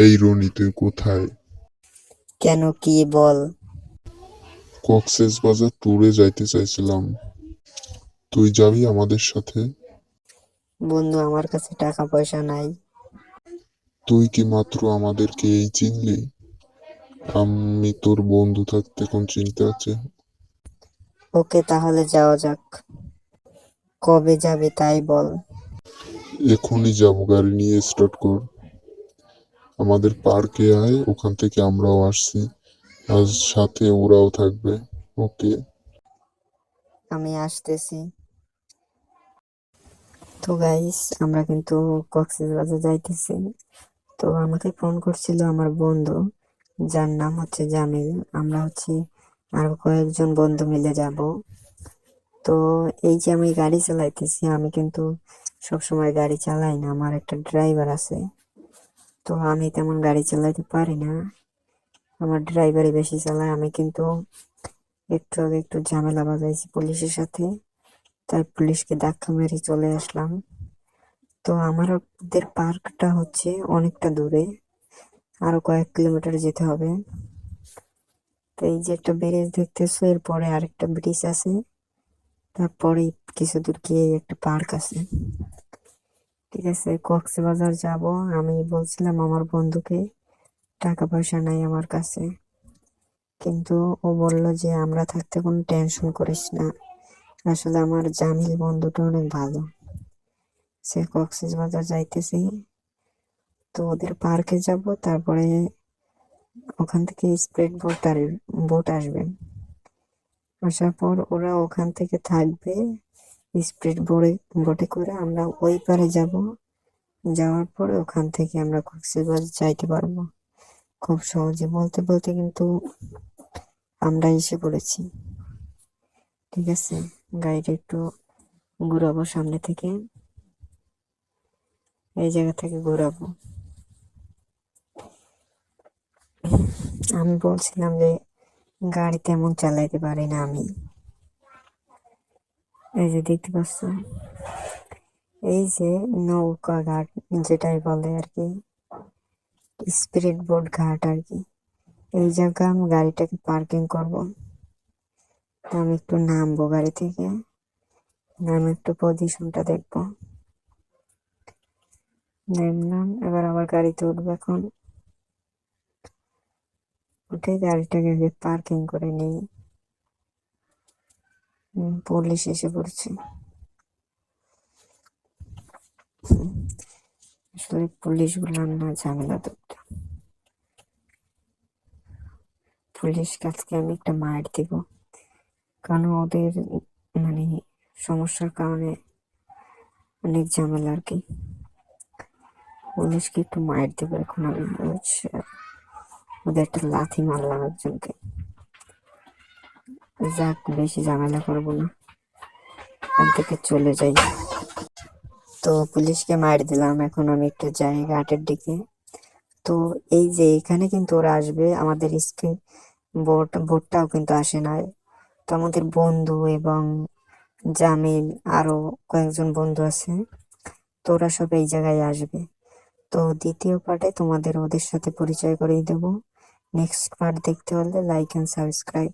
এই রনি, তুই কোথায়? কেন, কি বল? কক্সবাজার ট্যুরে যাইতে চাইছিলাম, তুই যাবি আমাদের সাথে? বন্ধু, আমার কাছে টাকা পয়সা নাই। তুই কি মাত্র আমাদেরকে এই চিনলি? আমি তোর বন্ধু থাকতে কোন চিন্তা আছে? ওকে, তাহলে যাওয়া যাক। কবে যাবে তাই বল। এখনই যাবো, গাড়ি নিয়ে স্টার্ট কর। আমাদের পার্কে আয়, ওখান থেকে আমরাও আসছি, আর সাথে ওরাও থাকবে। ওকে। আমি আসতেছি। তো গাইস, আমরা কিন্তু কক্সবাজার যাইতেছি। তো আমাকে ফোন করছিল আমার বন্ধু, যার নাম হচ্ছে জামিল। আমরা হচ্ছে আরো কয়েকজন বন্ধু মিলে যাব। তো এই যে আমি গাড়ি চালাইতেছি, আমি কিন্তু সবসময় গাড়ি চালাই না, আমার একটা ড্রাইভার আছে। তো আমি তেমন গাড়ি চালাতে পারি না, আমার ড্রাইভারই বেশি চালায়। আমি কিন্তু একটু আগে একটু ঝামেলা বাজাইছি পুলিশের সাথে, তাই পুলিশকে ধাক্কা মেরে চলে আসলাম। তো আমাদের পার্কটা হচ্ছে অনেকটা দূরে, আরো কয়েক কিলোমিটার যেতে হবে। তো এই যে একটা ব্রিজ দেখতেছো, এরপরে আরেকটা ব্রিজ আছে, তারপরে কিছু দূর গিয়ে একটা পার্ক আছে। ঠিক আছে, কক্সবাজার যাব। আমি বলছিলাম আমার বন্ধুকে টাকা পয়সা নাই আমার কাছে, কিন্তু ও বলল যে আমরা থাকতে কোনো টেনশন করিস না। আসলে আমার জামিল বন্ধুটা অনেক ভালো। সে কক্সবাজার যাইতেছি, তো ওদের পার্কে যাব, তারপরে ওখান থেকে স্পিড বোট আসবে। আসার পর ওরা ওখান থেকে থাকবে, স্পিড বোটে করে আমরা ওই পারে যাব। যাওয়ার পরে ওখান থেকে আমরা কক্সবাজার যাইতে পারবো খুব সহজে। বলতে বলতে কিন্তু আমরা এসে পড়েছি। ঠিক আছে, গাড়িটা একটু ঘুরাবো সামনে থেকে, এই জায়গা থেকে ঘুরাবো। আমি বলছিলাম যে গাড়ি তেমন চালাইতে পারি না আমি। এই যে দেখতে পাচ্ছ, এই যে নৌকা ঘাট যেটাই বলে আর কি, স্পিরিট বোট ঘাট আর কি, এই জায়গা আমি গাড়িটাকে পার্কিং করব। তো আমি একটু নামবো গাড়ি থেকে, নামে একটু পজিশনটা দেখবো। নামলাম, এবার আবার গাড়িতে উঠবো। এখন উঠে গাড়িটাকে আগে পার্কিং করে নিই। পুলিশ এসে পড়ছে। আসলে পুলিশ গুলো না ঝামেলা ধরতো, পুলিশ কাছকে আমি একটা মার দিব, কারণ ওদের মানে সমস্যার কারণে অনেক ঝামেলা আর কি। পুলিশকে একটু মার দেবো এখন আমি, বুঝছে? ওদের একটা লাথি মারলাম একজনকে। যাক, বেশি ঝামেলা করবো না, এখান থেকে চলে যাই। তো পুলিশকে মার দিলাম, এখন আমি একটু যাই ঘাটের দিকে। তো এই যে এখানে কিন্তু ওরা আসবে, আমাদের বোটটাও কিন্তু আসে না। তো আমাদের বন্ধু এবং জামিল, আরো কয়েকজন বন্ধু আছে, তো ওরা সব এই জায়গায় আসবে। তো দ্বিতীয় পার্টে তোমাদের ওদের সাথে পরিচয় করিয়ে দেবো। নেক্সট পার্ট দেখতে হলে লাইক এন্ড সাবস্ক্রাইব।